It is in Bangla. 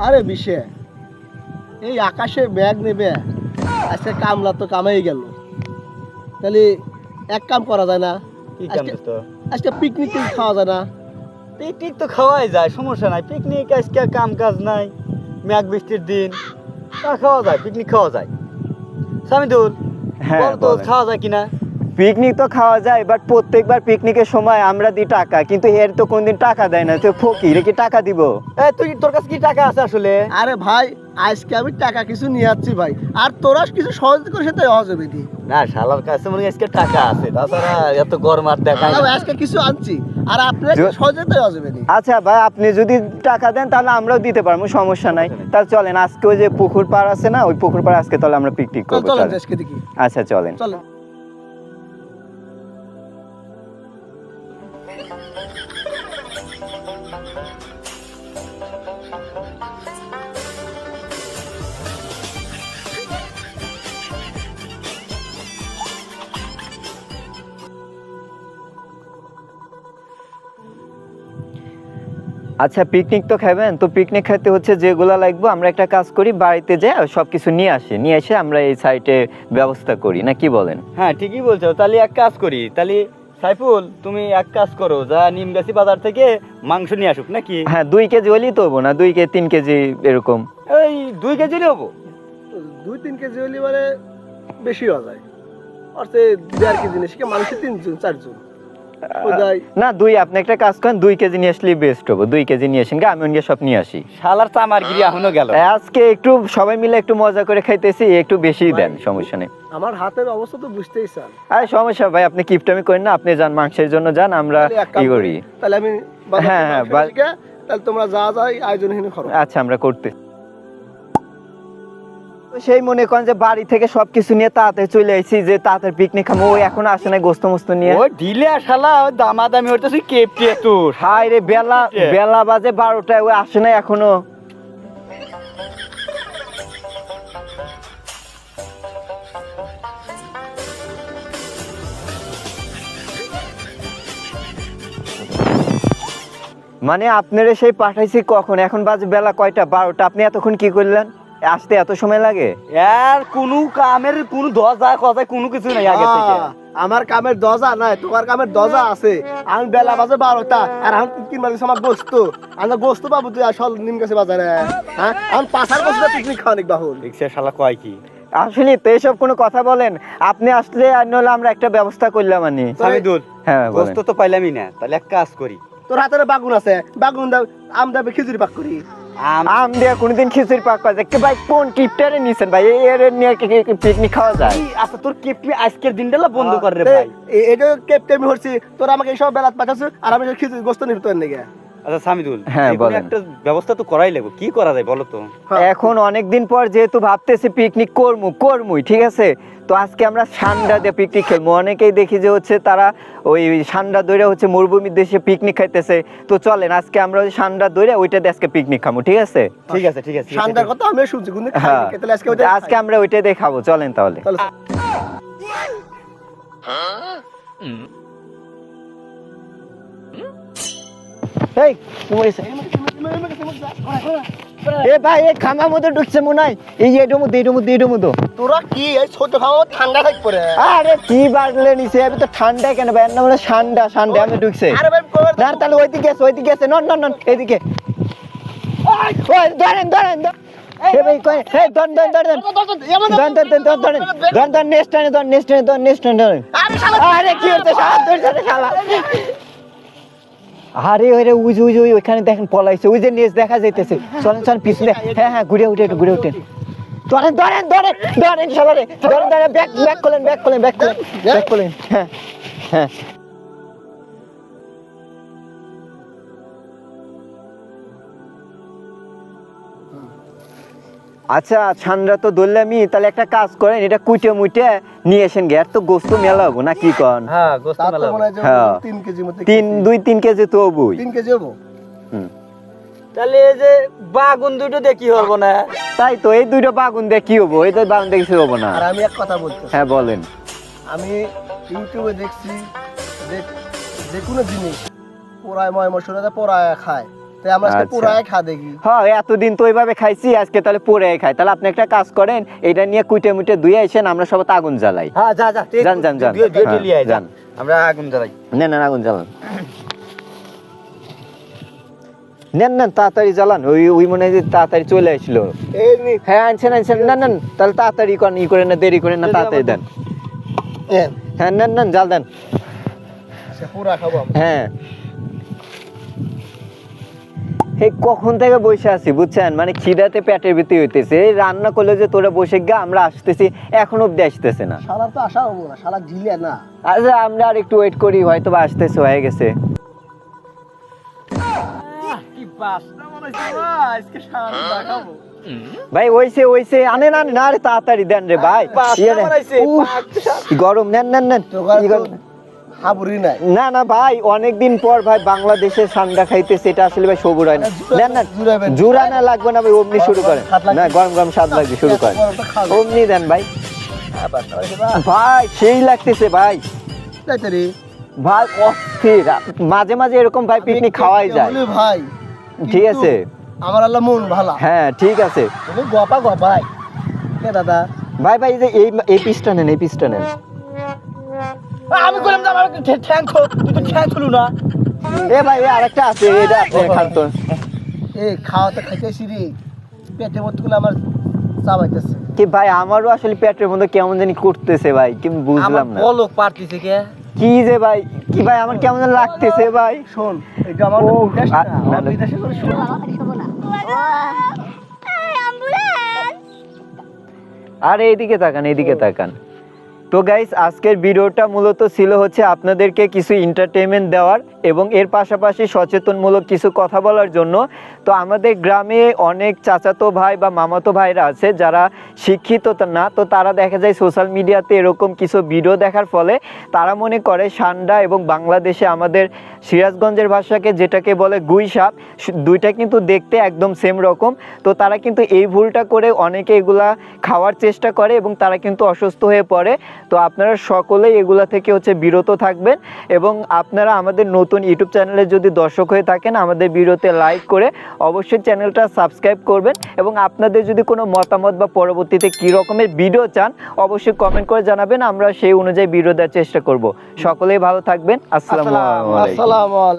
আরে বিশে এই আকাশে ব্যাগ নেবে, আজকে কামলা তো কামাই গেল, তাহলে এক কাম করা যায় না? কি কাম তো? আজকে পিকনিক খাওয়া যায় না? পিকনিক তো খাওয়াই যায়, সমস্যা নাই। পিকনিক আজকে কাম কাজ নাই, মেঘ বৃষ্টির দিন, খাওয়া যায়, পিকনিক খাওয়া যায়। সামিদুল, বল তো খাওয়া যায় কিনা? পিকনিক তো খাওয়া যায়, বাট প্রত্যেকবার পিকনিকের সময় আমরা দিই টাকা, কিন্তু এর তো কোনদিন টাকা দেয় না। তো ফকির কি টাকা দিব? তোর কাছে কি টাকা আছে আসলে? আরে ভাই, আজকে আমি টাকা কিছু নিয়ে যাচ্ছি ভাই, আর তোরা কিছু সহজ করে সেটাই হবে কি না? শালার কাছে মনে আজকে টাকা আছে, তাছাড়া এত গরম আর দেখায় না। আজকে কিছু আনছি, আর আপনার সহজেই হবে নি। আচ্ছা ভাই, আপনি যদি টাকা দেন তাহলে আমরাও দিতে পারবো, সমস্যা নাই। তাহলে চলেন, আজকে ওই যে পুকুর পাড় আছে না, ওই পুকুর পাড় আজকে তাহলে আমরা পিকনিক করবো। চলেন আজকে দেখি। আচ্ছা চলেন। আচ্ছা, পিকনিক তো খাবেন, তো পিকনিক খাইতে হচ্ছে যেগুলো লাগবে আমরা একটা কাজ করি, বাড়িতে যাই সবকিছু নিয়ে এসে আমরা এই সাইটে ব্যবস্থা করি, না কি বলেন? হ্যাঁ ঠিকই বলছো। তাহলে এক কাজ করি, তাহলে সাইফুল তুমি এক কাজ করো, যা নিমগাছি বাজার থেকে মাংস নিয়ে আসুক নাকি? হ্যাঁ, 2 কেজি হলেই তো হবো না? 2 কেজি 3 কেজি এরকম। এই 2 কেজি হবো? 2-3 কেজি হলে মানে বেশি হয়ে যায়, আর সে 1.5 কেজি নিয়ে শিখে মানুষের 3জন 4জন না 2, আপনি একটা কাজ করেন, 2 কেজি নিয়ে আসলেই বেস্ট হবে। 2 কেজি নিয়ে আসেন, আমি অন্য সব নিয়ে আসি। শালার চামার গিরি এখনো গেল। আজকে একটু সবাই মিলে একটু মজা করে খাইতেছি, একটু বেশি দেন, সমস্যা নেই। আমার হাতের অবস্থা তো বুঝতেই চান। আরে সমস্যা ভাই, আপনি কিপটামি করেন না, আপনি যান মাংসের জন্য যান, আমরা কি করি। তাহলে আমি হ্যাঁ, তাহলে তোমরা যা যাই আয়োজন করো। আচ্ছা, আমরা করতে সেই মনে করেন যে বাড়ি থেকে সবকিছু নিয়ে তাড়াতাড়ি চলে আইছি, যে তাড়াতাড়ি পিকনিক খাবো। ওই এখনো আসে না গোস্ত মোস্ত নিয়ে। ও ঢিলে শালা, ওই দামাদামি হইতেছে কেপটি তো। হাই রে, বেলা বাজে 12টায়, ওই আসে না এখনো। মানে আপনারা সেই পাঠাইছি কখন? এখন বাজে বেলা কয়টা? 12টা। আপনি এতক্ষণ কি করলেন? আসতে এত সময় লাগে? আর কোনো কামের কোনো দরজা কথা কোনো কিছু নাই আগে থেকে। আমার কামের দরজা নাই, তোমার কামের দরজা আছে। আমি বেলা বাজে 12টা, আর আমি 3 বাজে আমার গোস্ত, আমরা গোস্ত পাবো তুই আসল নিমগাছি বাজারে। হ্যাঁ, আমি পাশার বসে পিকনিক খাওয়া নিক বাহুল। রিক্সা শালা কয় কি? আসলে তো এসব কোনো কথা বলেন? আপনি আসলে আর নইলে আমরা একটা ব্যবস্থা করলাম। আনি সামিদুল, হ্যাঁ গোস্ত তো পাইলামই না, তাহলে এক কাজ করি। তোর হাতে বাগুন আছে, বাগুন দাও, আম দাও, খিচুড়ি পাক করি। আম দিয়ে কোনদিন খিচুড়ি পাক পাওয়া যায়? ভাই কোন টিপটারে নিছেন ভাই? এর নিয়ে পিকনিক খাওয়া যায়? আচ্ছা তোর কেপটি আজকের দিনটা বন্ধ কর রে ভাই। এটা কেপটেমি হচ্ছে, তোর আমাকে এইসব বেলাত পাঠাচ্ছ, আর আমি খিচুড়ি গোস্ত নিব তোর নিগে। আচ্ছা সামিদুল, হ্যাঁ বলেন। একটা ব্যবস্থা তো করাই লাগবে, কি করা যায় বলো তো? এখন অনেকদিন পর যেহেতু ভাবতেছি পিকনিক করমুই, ঠিক আছে? তো আজকে আমরা সান্ডা দিয়ে পিকনিক খেলবো। অনেকেই দেখি যে হচ্ছে তারা ওই সান্ডা দইরা হচ্ছে মরুভূমির দেশে পিকনিক খাইতেছে। তো চলেন আজকে আমরা ওই সান্ডা দইরা ওইটা দিয়ে আজকে পিকনিক খাবো, ঠিক আছে? ঠিক আছে ঠিক আছে। সান্ডার কথা আমি শুনছি, কিন্তু হ্যাঁ, তাহলে আজকে আমরা ওইটাই দিয়ে খাবো। চলেন তাহলে। এই এ ভাই, এই খামার মধ্যে ঢুকছে মনে হয়। এই এডো মধ্যে তোরা কি এই ছোট খাওয়া ঠান্ডা থাক পরে? আরে কি বাজলে নিছে? আমি তো ঠান্ডা কেন ভাই? না মানে ঠান্ডা আমি ঢুকছে। আরে ভাই না তাহলে ওইদিকে আছে নন এদিকে। ওই ধরেন এ ভাই কই? এই ধর নেক্সট টাইম ধরেন। আরে কি হচ্ছে? শালা আরে ওরে উই ওইখানে দেখেন পলাইছে, ওই যে নেস দেখা যাইতেছে। চলেন পিছনে। হ্যাঁ ঘুরে উঠে ধরেন শালা রে, ধরেন ব্যাক করলেন। হ্যাঁ আচ্ছা, ঠান্ডা তো ধরলামই, তাহলে একটা কাজ করেন, এটা কুইটে মুইটে নিয়ে আসেন গে। আর তো গোস্ত মেলা হবো না কি কন? হ্যাঁ গোস্ত মেলা হবে। হ্যাঁ 3 কেজি মতো। 2-3 কেজি তো হবই। 3 কেজি হবো। তাহলে এই যে বাগুন দুটো দিয়ে কি হবো না? তাই তো, এই দুইটা বাগুন দিয়ে কি হবো? এই তো বাগুন দিয়ে কিছু হবো না। আর আমি এক কথা বলতে, হ্যাঁ বলেন। আমি ইউটিউবে দেখছি যে কোনো জিনিস পোড়ায় ময় মশলা পোড়ায় খায়, তাই আমরা আজকে আচ্ছা। পুরাই খা দেখি। হ্যাঁ এতদিন তো ওইভাবে খাইছি, আজকে তাহলে পরে খাই। তাহলে আপনি একটা কাজ করেন, এটা নিয়ে কুইটে মুটে ধুয়ে আসেন, আমরা সবাই আগুন জ্বালাই। হ্যাঁ যা যা যান, যান, যান। হ্যাঁ, লিয়ে আয়, যান। যান আমরা আগুন জ্বালাই। নেন আগুন জ্বালান, নেন তাড়াতাড়ি জ্বালান। ওই মনে হয় যে তাড়াতাড়ি চলে আসলো। এই নি হ্যাঁ আনছেন নেন তাহলে তাড়াতাড়ি করেন, ই করেন না, দেরি করেন না, তাড়াতাড়ি দেন। হ্যাঁ নেন জাল দেন। সে পুরা খাবো আমরা। হ্যাঁ এই কখন থেকে বসে আছি বুঝছেন, মানে খিদাতে পেটের ভিতরে হইতেছে। এই রান্না করলে যে তোরা বসে গা, আমরা আসতেছি, এখন অব্দি আসতেছে না। শালা তো আসা হবো না, শালা ঝিলে না। আচ্ছা আমরা আর একটু ওয়েট করি, হয়তো বা আসতেছে, হয়ে গেছে। কি বাসনা মনে হচ্ছে আজকে শালা খাবো। ভাই ওইসে আনে না রে, তাড়াতাড়ি দেন রে ভাই। ইয়ে রে। উফ, কি গরম, নেন তোকার কি তো গরম। হাবুরি নাই। না ভাই, অনেকদিন পর ভাই বাংলাদেশের ঠান্ডা খাইতেছে, এটা আসলে ভাই সবুর হয় না। নেন জুড়াবেন। জুড়া না লাগবে না ভাই, অমনি শুরু করেন। স্বাদ লাগবে। না গরম স্বাদ লাগবে, শুরু করেন। গরমটা খাবো। অমনি দেন ভাই। আবার সবাই খেবা। ভাই সেই লাগতেছে ভাই, তাইতো রে। ভাই অস্থির। মাঝে মাঝে এরকম ভাই পিকনিক খাওয়াই যায়। বলি ভাই, ঠিক কিন্তু আছে। আমার আল্লাহ মন ভালো। হ্যাঁ ঠিক আছে তুমি গপাই। কে দাদা? ভাই এই যে এই পিসটা নেন, এই পিসটা নেন। আমি কইলাম যে আমার ঠ্যাং খোল, তুই তো ঠ্যাং খুলু না। এ ভাই আরেকটা আছে, এটা আপনি খান তো। এই খাওয়াতে খাইতেছি রে, পেটে মতগুলো আমার চাবাইতেছে। কি ভাই আমারও আসলে পেটের মধ্যে কেমন জানি করতেছে ভাই, কি বুঝলাম না। বলক পারতিছে কে? কি যে ভাই, কি ভাই আমার কেমন যেন লাগতেছে ভাই। শোন, এটা আমার ও, বিদেশ না, আমার না। বিদেশে করে শোন। আর এইদিকে তাকান। তো গাইস আজকের ভিডিওটা মূলত ছিল হচ্ছে আপনাদেরকে কিছু এন্টারটেইনমেন্ট দেওয়ার এবং এর পাশাপাশি সচেতনমূলক কিছু কথা বলার জন্য। তো আমাদের গ্রামে অনেক চাচাতো ভাই বা মামাতো ভাইরা আছে যারা শিক্ষিত না, তো তারা দেখা যায় সোশ্যাল মিডিয়াতে এরকম কিছু ভিডিও দেখার ফলে তারা মনে করে সান্ডা এবং বাংলাদেশে আমাদের সিরাজগঞ্জের ভাষাকে যেটাকে বলে গুই সাপ, দুইটা কিন্তু দেখতে একদম সেম রকম। তো তারা কিন্তু এই ভুলটা করে অনেকে এগুলা খাওয়ার চেষ্টা করে এবং তারা কিন্তু অসুস্থ হয়ে পড়ে। তো আপনারা সকলেই এগুলা থেকে হচ্ছে বিরত থাকবেন এবং আপনারা আমাদের নতুন ইউটিউব চ্যানেলে যদি দর্শক হয়ে থাকেন, আমাদের ভিডিওতে লাইক করে অবশ্যই চ্যানেলটা সাবস্ক্রাইব করবেন এবং আপনাদের যদি কোনো মতামত বা পরবর্তীতে কী রকমের ভিডিও চান অবশ্যই কমেন্ট করে জানাবেন, আমরা সেই অনুযায়ী ভিডিও দেওয়ার চেষ্টা করব। সকলেই ভালো থাকবেন। আসসালামু আলাইকুম। আসসালামু আলাইকুম।